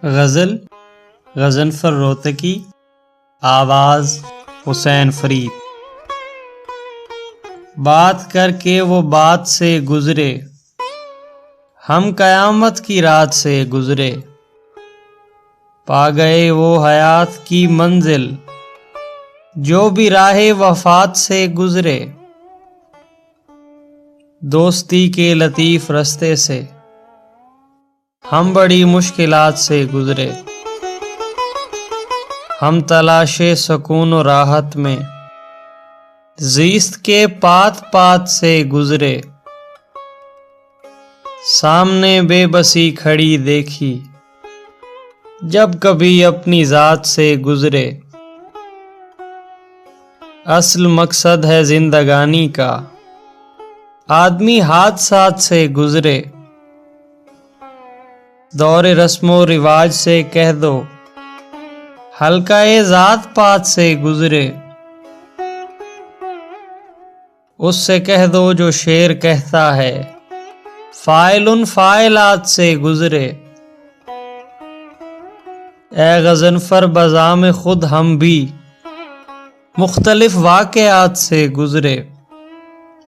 غزل غضنفر روہتکی، آواز حسین فرید۔ بات کر کے وہ بات سے گزرے، ہم قیامت کی رات سے گزرے، پا گئے وہ حیات کی منزل جو بھی راہ وفات سے گزرے، دوستی کے لطیف رستے سے ہم بڑی مشکلات سے گزرے، ہم تلاش سکون و راحت میں زیست کے پات پات سے گزرے، سامنے بے بسی کھڑی دیکھی جب کبھی اپنی ذات سے گزرے، اصل مقصد ہے زندگانی کا آدمی حادثات سے گزرے، دور رسم و رواج سے کہہ دو حلقہ ذات پات سے گزرے، اس سے کہہ دو جو شعر کہتا ہے فاعل فاعلات سے گزرے، اے غضنفر بذام خود ہم بھی مختلف واقعات سے گزرے۔